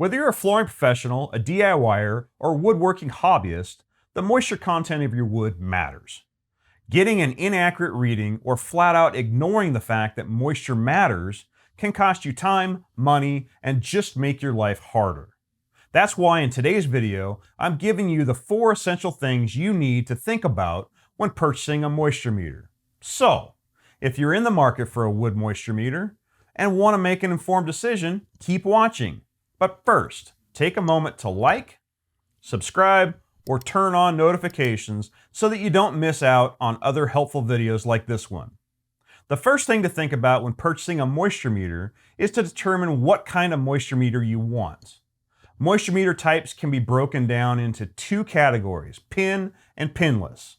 Whether you're a flooring professional, a DIYer, or woodworking hobbyist, the moisture content of your wood matters. Getting an inaccurate reading or flat out ignoring the fact that moisture matters can cost you time, money, and just make your life harder. That's why in today's video, I'm giving you the 4 essential things you need to think about when purchasing a moisture meter. So, if you're in the market for a wood moisture meter and want to make an informed decision, keep watching. But first, take a moment to like, subscribe, or turn on notifications so that you don't miss out on other helpful videos like this one. The first thing to think about when purchasing a moisture meter is to determine what kind of moisture meter you want. Moisture meter types can be broken down into 2 categories, pin and pinless.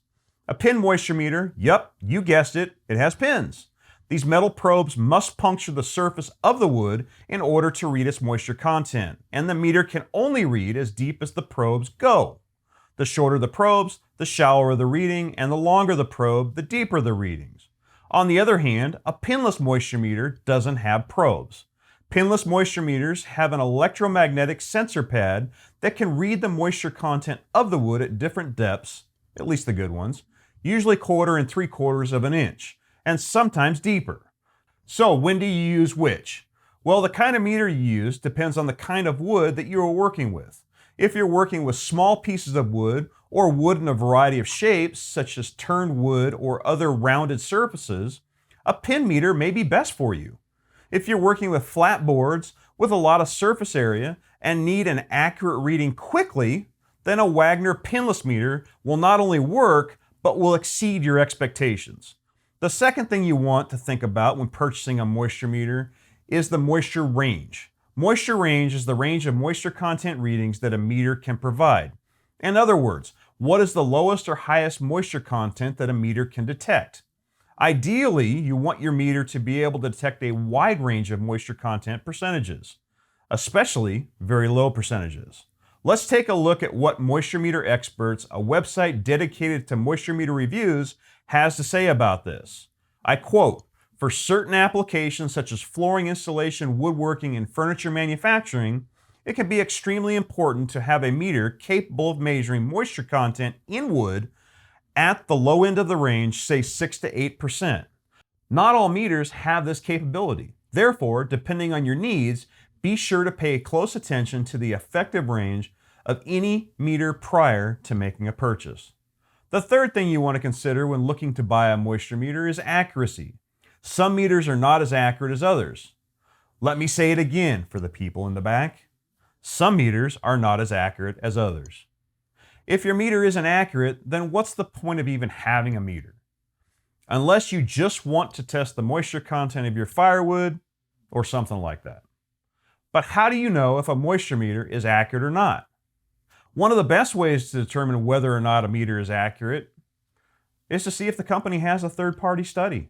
A pin moisture meter, yep, you guessed it, it has pins. These metal probes must puncture the surface of the wood in order to read its moisture content, and the meter can only read as deep as the probes go. The shorter the probes, the shallower the reading, and the longer the probe, the deeper the readings. On the other hand, a pinless moisture meter doesn't have probes. Pinless moisture meters have an electromagnetic sensor pad that can read the moisture content of the wood at different depths, at least the good ones, usually 1/4 and 3/4 of an inch, and sometimes deeper. So when do you use which? Well, the kind of meter you use depends on the kind of wood that you are working with. If you're working with small pieces of wood or wood in a variety of shapes, such as turned wood or other rounded surfaces, a pin meter may be best for you. If you're working with flat boards with a lot of surface area and need an accurate reading quickly, then a Wagner pinless meter will not only work, but will exceed your expectations. The second thing you want to think about when purchasing a moisture meter is the moisture range. Moisture range is the range of moisture content readings that a meter can provide. In other words, what is the lowest or highest moisture content that a meter can detect? Ideally, you want your meter to be able to detect a wide range of moisture content percentages, especially very low percentages. Let's take a look at what Moisture Meter Experts, a website dedicated to moisture meter reviews, has to say about this. I quote, "For certain applications such as flooring installation, woodworking, and furniture manufacturing, it can be extremely important to have a meter capable of measuring moisture content in wood at the low end of the range, say 6 to 8%. Not all meters have this capability. Therefore, depending on your needs, be sure to pay close attention to the effective range of any meter prior to making a purchase." The third thing you want to consider when looking to buy a moisture meter is accuracy. Some meters are not as accurate as others. Let me say it again for the people in the back. Some meters are not as accurate as others. If your meter isn't accurate, then what's the point of even having a meter? Unless you just want to test the moisture content of your firewood or something like that. But how do you know if a moisture meter is accurate or not? One of the best ways to determine whether or not a meter is accurate is to see if the company has a third-party study.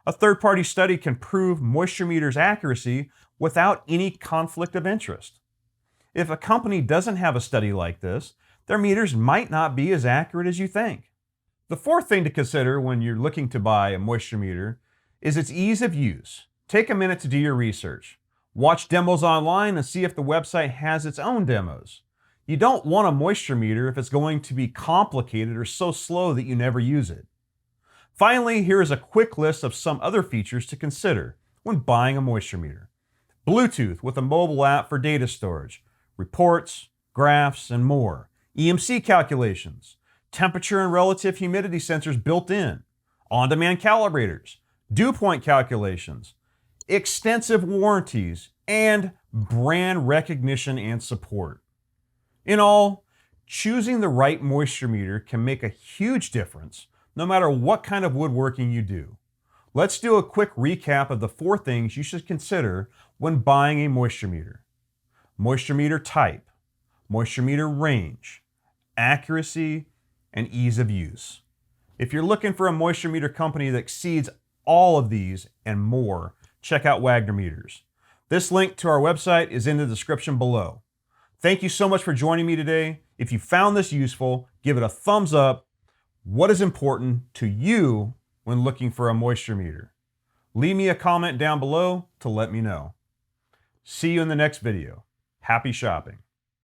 A third-party study can prove moisture meter's accuracy without any conflict of interest. If a company doesn't have a study like this, their meters might not be as accurate as you think. The fourth thing to consider when you're looking to buy a moisture meter is its ease of use. Take a minute to do your research. Watch demos online and see if the website has its own demos. You don't want a moisture meter if it's going to be complicated or so slow that you never use it. Finally, here is a quick list of some other features to consider when buying a moisture meter. Bluetooth with a mobile app for data storage, reports, graphs, and more. EMC calculations, temperature and relative humidity sensors built in, on-demand calibrators, dew point calculations, extensive warranties, and brand recognition and support. In all, choosing the right moisture meter can make a huge difference no matter what kind of woodworking you do. Let's do a quick recap of the 4 things you should consider when buying a moisture meter. Moisture meter type, moisture meter range, accuracy, and ease of use. If you're looking for a moisture meter company that exceeds all of these and more, check out Wagner Meters. This link to our website is in the description below. Thank you so much for joining me today. If you found this useful, give it a thumbs up. What is important to you when looking for a moisture meter? Leave me a comment down below to let me know. See you in the next video. Happy shopping!